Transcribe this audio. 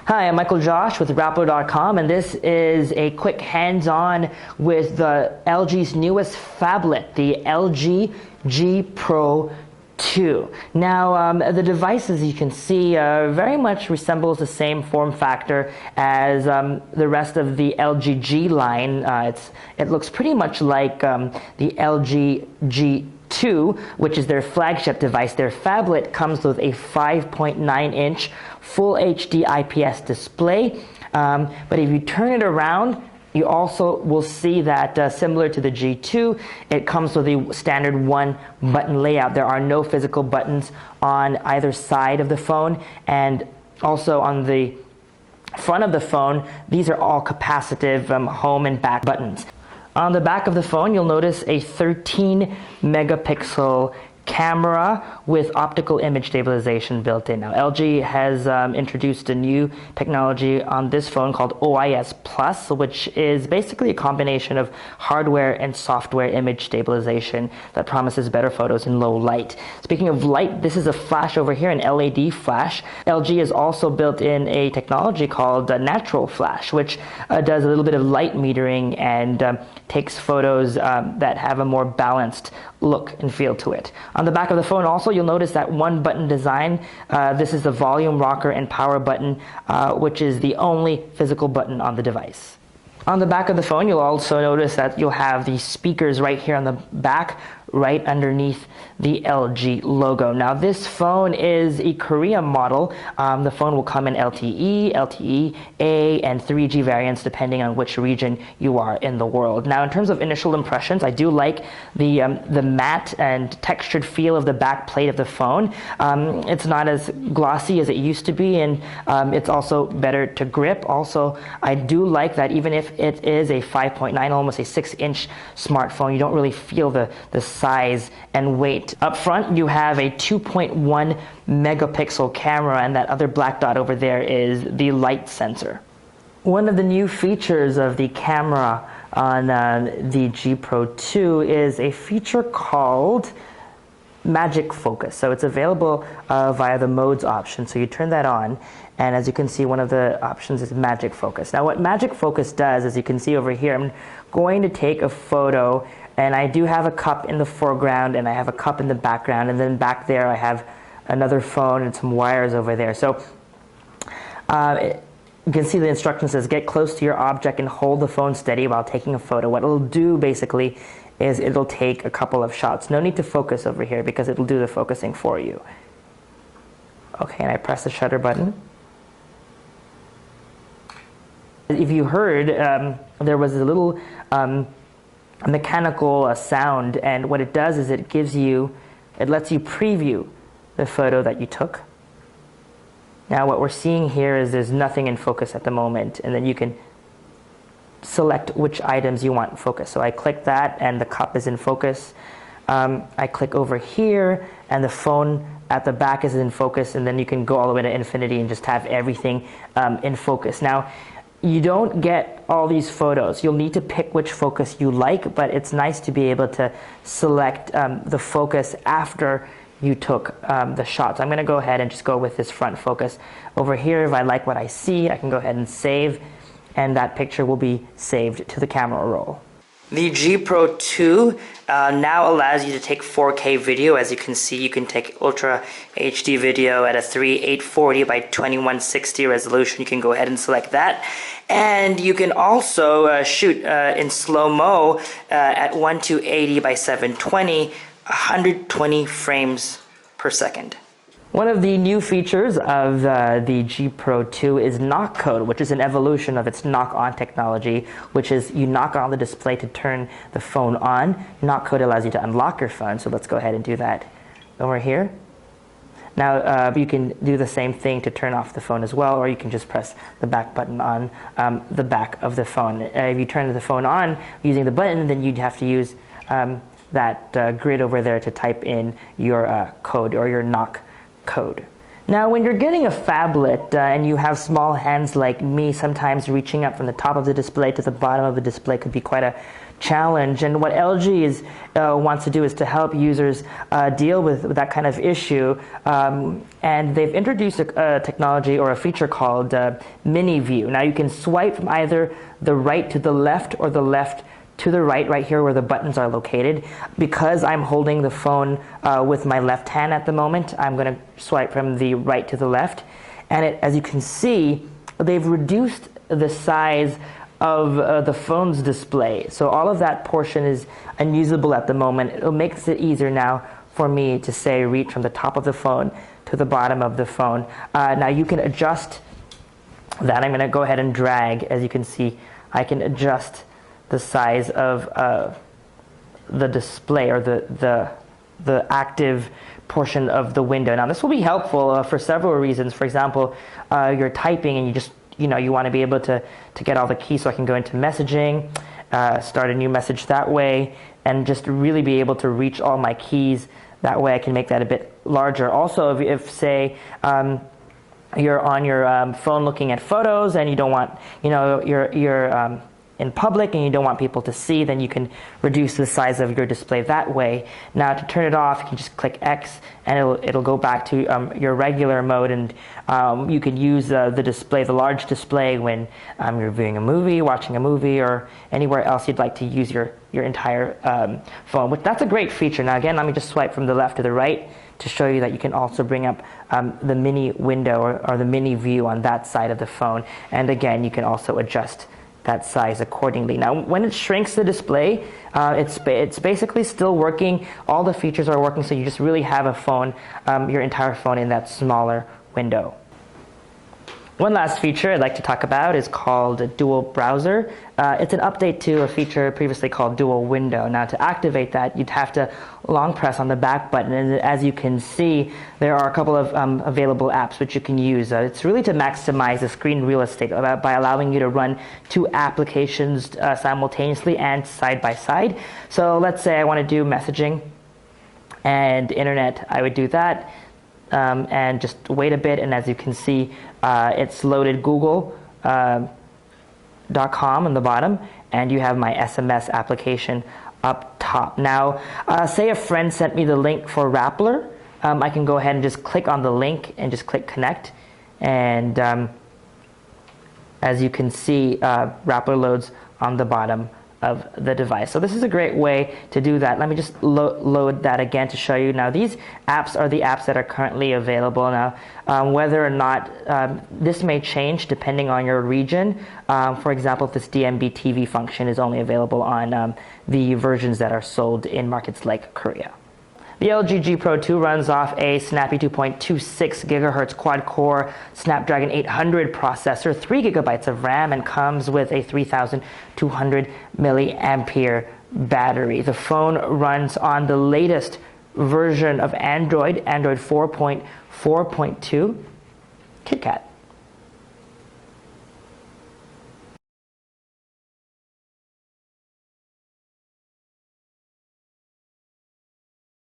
Hi, I'm Michael Josh with Rappo.com, and this is a quick hands-on with the LG's newest phablet, the LG G Pro 2. Now, the device, as you can see, very much resembles the same form factor as the rest of the LG G line. It looks pretty much like the LG G2, which is their flagship device. Their phablet comes with a 5.9-inch Full HD IPS display, but if you turn it around, you also will see that similar to the G2, it comes with a standard one-button layout. There are no physical buttons on either side of the phone, and also on the front of the phone, these are all capacitive home and back buttons. On the back of the phone, you'll notice a 13-megapixel camera with optical image stabilization built in. Now, LG has introduced a new technology on this phone called OIS Plus, which is basically a combination of hardware and software image stabilization that promises better photos in low light. Speaking of light, this is a flash over here, an LED flash. LG has also built in a technology called Natural Flash, which does a little bit of light metering and takes photos that have a more balanced look and feel to it. On the back of the phone also, you'll notice that one button design. This is the volume rocker and power button, which is the only physical button on the device. On the back of the phone, you'll also notice that you'll have the speakers right here on the back, right underneath the LG logo. Now, this phone is a Korea model. The phone will come in LTE, LTE-A, and 3G variants depending on which region you are in the world. Now, in terms of initial impressions, I do like the matte and textured feel of the back plate of the phone. It's not as glossy as it used to be, and it's also better to grip. Also, I do like that even if it is a 5.9, almost a 6-inch smartphone, you don't really feel the size and weight. Up front, you have a 2.1 megapixel camera, and that other black dot over there is the light sensor. One of the new features of the camera on the G Pro 2 is a feature called Magic Focus. So it's available via the modes option. So you turn that on, and as you can see, one of the options is Magic Focus. Now, what Magic Focus does, as you can see over here, I'm going to take a photo, and I do have a cup in the foreground, and I have a cup in the background, and then back there I have another phone and some wires over there. So you can see the instruction says, get close to your object and hold the phone steady while taking a photo. What it'll do basically is it'll take a couple of shots. No need to focus over here because it'll do the focusing for you. Okay, and I press the shutter button. If you heard, there was a little mechanical sound, and what it does is it lets you preview the photo that you took. Now what we're seeing here is there's nothing in focus at the moment, and then you can select which items you want in focus. So I click that and the cup is in focus. I click over here and the phone at the back is in focus, and then you can go all the way to infinity and just have everything in focus. Now, you don't get all these photos. You'll need to pick which focus you like, but it's nice to be able to select the focus after you took the shots. I'm going to go ahead and just go with this front focus. Over here, if I like what I see, I can go ahead and save, and that picture will be saved to the camera roll. The G Pro 2 now allows you to take 4K video. As you can see, you can take Ultra HD video at a 3840 by 2160 resolution. You can go ahead and select that. And you can also shoot in slow-mo at 1280 by 720, 120 frames per second. One of the new features of the G Pro 2 is knock code, which is an evolution of its knock-on technology, which is you knock on the display to turn the phone on. Knock code allows you to unlock your phone, so let's go ahead and do that over here. Now, you can do the same thing to turn off the phone as well, or you can just press the back button on the back of the phone. If you turn the phone on using the button, then you'd have to use that grid over there to type in your code or your knock code. Now, when you're getting a phablet and you have small hands like me, sometimes reaching up from the top of the display to the bottom of the display could be quite a challenge. And what LG wants to do is to help users deal with that kind of issue. And they've introduced a technology or a feature called Mini View. Now, you can swipe from either the right to the left or the left to the right here where the buttons are located. Because I'm holding the phone with my left hand at the moment, I'm going to swipe from the right to the left. And as you can see, they've reduced the size of the phone's display. So all of that portion is unusable at the moment. It makes it easier now for me to say reach from the top of the phone to the bottom of the phone. Now you can adjust that. I'm going to go ahead and drag. As you can see, I can adjust the size of the display or the active portion of the window. Now this will be helpful for several reasons. For example, you're typing and you want to be able to get all the keys, so I can go into messaging, start a new message that way, and just really be able to reach all my keys. That way I can make that a bit larger. Also, if say you're on your phone looking at photos and you don't want, you're in public and you don't want people to see, then you can reduce the size of your display that way. Now to turn it off, you can just click X and it'll go back to your regular mode, and you can use the display, the large display, when you're viewing a movie, watching a movie, or anywhere else you'd like to use your entire phone. That's a great feature. Now again, let me just swipe from the left to the right to show you that you can also bring up the mini window or the mini view on that side of the phone. And again, you can also adjust that size accordingly. Now, when it shrinks the display, it's basically still working. All the features are working, so you just really have a phone, your entire phone, in that smaller window. One last feature I'd like to talk about is called Dual Browser. It's an update to a feature previously called Dual Window. Now, to activate that, you'd have to long press on the back button, and as you can see, there are a couple of available apps which you can use. It's really to maximize the screen real estate by allowing you to run two applications simultaneously and side by side. So let's say I want to do messaging and internet. I would do that. And just wait a bit, and as you can see, it's loaded Google.com on the bottom, and you have my SMS application up top. Now, say a friend sent me the link for Rappler. I can go ahead and just click on the link and just click connect, and as you can see, Rappler loads on the bottom of the device. So this is a great way to do that. Let me just load that again to show you. Now, these apps are the apps that are currently available. Now, whether or not this may change depending on your region. For example, if this DMB TV function is only available on the versions that are sold in markets like Korea. The LG G Pro 2 runs off a snappy 2.26 gigahertz quad-core Snapdragon 800 processor, 3 gigabytes of RAM, and comes with a 3,200 milliampere battery. The phone runs on the latest version of Android 4.4.2 KitKat.